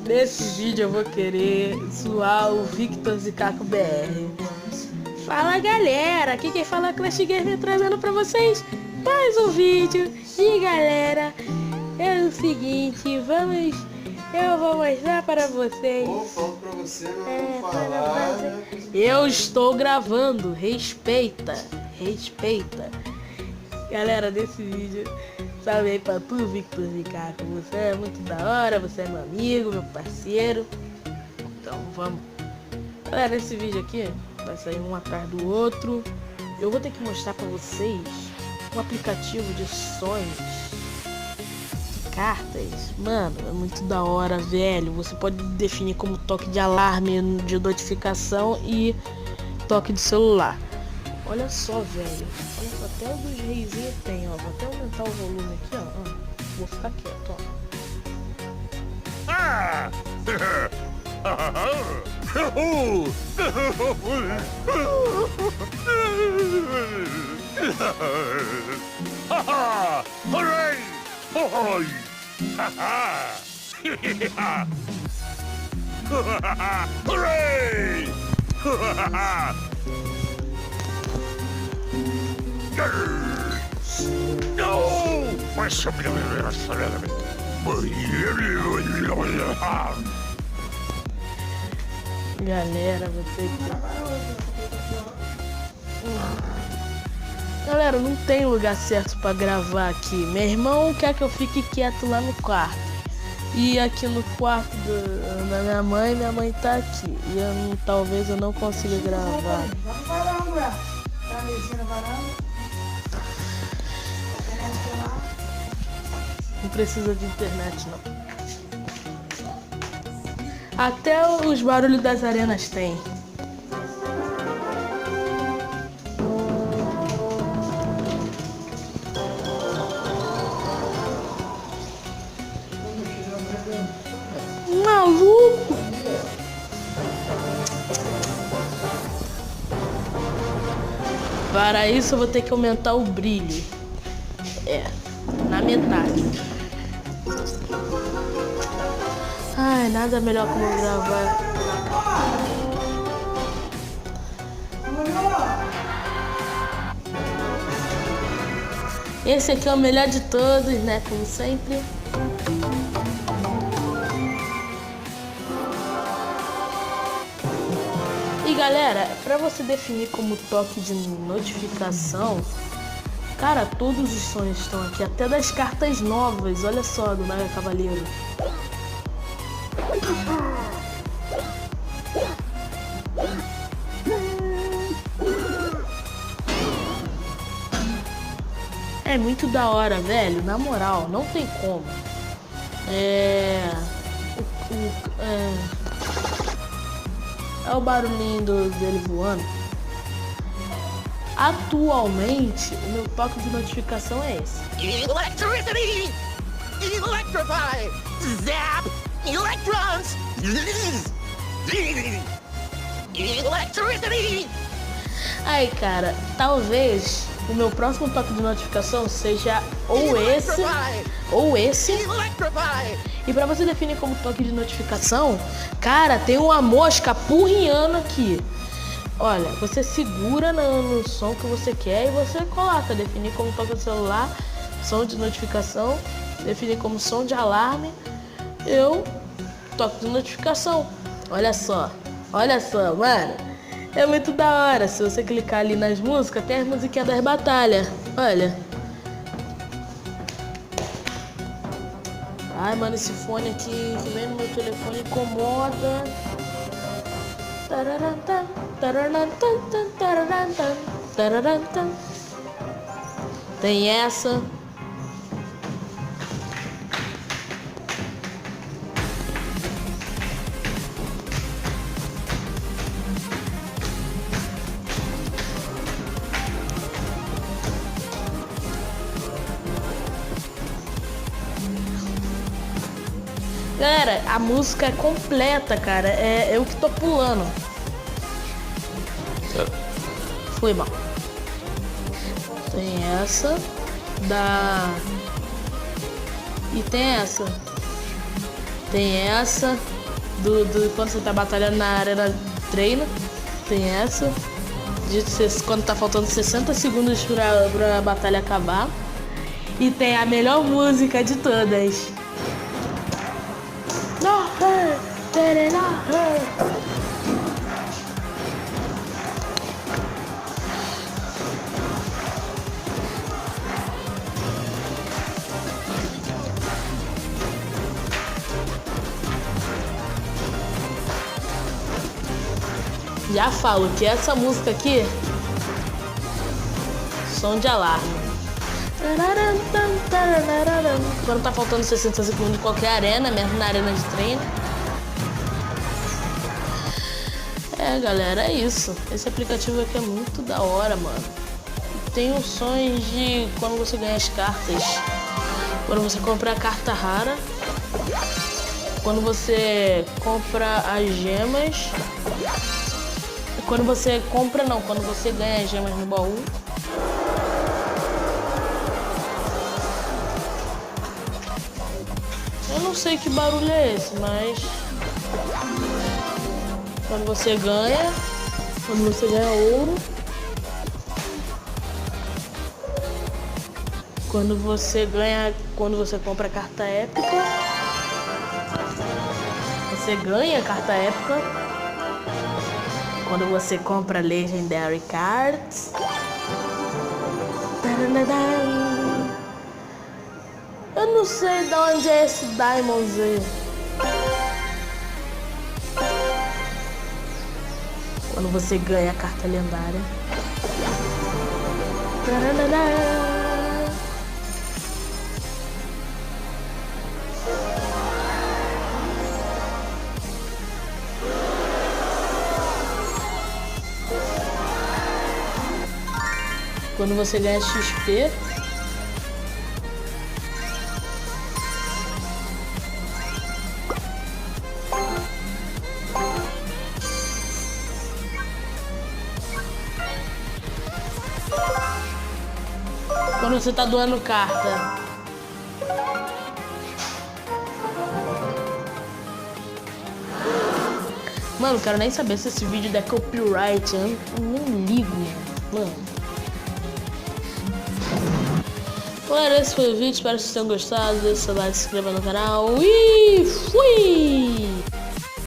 Nesse vídeo eu vou querer zoar o Victor Zicaco BR. Fala galera, aqui quem fala é Clash Gamer trazendo pra vocês mais um vídeo. E galera, é o seguinte, eu vou mostrar para vocês. Falo pra você não falar. Eu estou gravando, respeita. Galera, nesse vídeo, salve aí pra tu, Victor Zicaco. Você é muito da hora, você é meu amigo, meu parceiro. Então vamos. Galera, nesse vídeo aqui vai sair um atrás do outro. Eu vou ter que mostrar pra vocês um aplicativo de sonhos, de cartas. Mano, é muito da hora, velho. Você pode definir como toque de alarme, de notificação e toque de celular. Olha só, velho. Olha só, até o dos reizinhos tem, ó. Vou até aumentar o volume aqui, ó. Vou ficar quieto, ó. Hooray! Hooray! Galera, vou ter que... Galera, não tem lugar certo pra gravar aqui. Meu irmão quer que eu fique quieto lá no quarto. E aqui no quarto da minha mãe tá aqui. E talvez eu não consiga gravar. Não precisa de internet, não. Até os barulhos das arenas tem. Maluco! Para isso eu vou ter que aumentar o brilho. Na metade. Ai, nada melhor como gravar. Esse aqui é o melhor de todos, né? Como sempre. E galera, para você definir como toque de notificação, cara, todos os sonhos estão aqui, até das cartas novas. Olha só, do Mega Cavaleiro. É muito da hora, velho. Na moral, não tem como. É o barulhinho dele voando. Atualmente, o meu toque de notificação é esse. Electricity! Electrify! Zap! Electrons! Electricity! Aí, cara, talvez o meu próximo toque de notificação seja ou esse. E pra você definir como toque de notificação, cara, tem uma mosca apurrinhando aqui. Olha, você segura no som que você quer e você coloca, definir como toque do celular, som de notificação, definir como som de alarme, toque de notificação. Olha só, mano, é muito da hora. Se você clicar ali nas músicas, tem as musiquinhas das batalhas, olha. Ai, mano, esse fone aqui que vem no meu telefone incomoda. Tem essa. Galera, a música é completa, cara. É eu que tô pulando. Foi mal. Tem essa da... E tem essa. Tem essa. quando você tá batalhando na arena de treino. Tem essa. Quando tá faltando 60 segundos pra batalha acabar. E tem a melhor música de todas. Já falo que essa música aqui, som de alarme. Quando tá faltando 60 segundos em qualquer arena, mesmo na arena de treino. É, galera, é isso. Esse aplicativo aqui é muito da hora, mano. Tem opções de quando você ganha as cartas. Quando você compra a carta rara. Quando você compra as gemas. Quando você compra, não. Quando você ganha as gemas no baú. Eu não sei que barulho é esse, mas... Quando você ganha ouro. Quando você compra a carta épica. Você ganha a carta épica. Quando você compra Legendary Cards. Eu não sei de onde é esse Diamonds aí. Quando você ganha a carta lendária. Quando você ganha XP. Quando você tá doando carta. Mano, quero nem saber se esse vídeo der copyright. Eu nem ligo, mano. Galera, esse foi o vídeo. Espero que vocês tenham gostado. Deixe seu like, se inscreva no canal. E fui!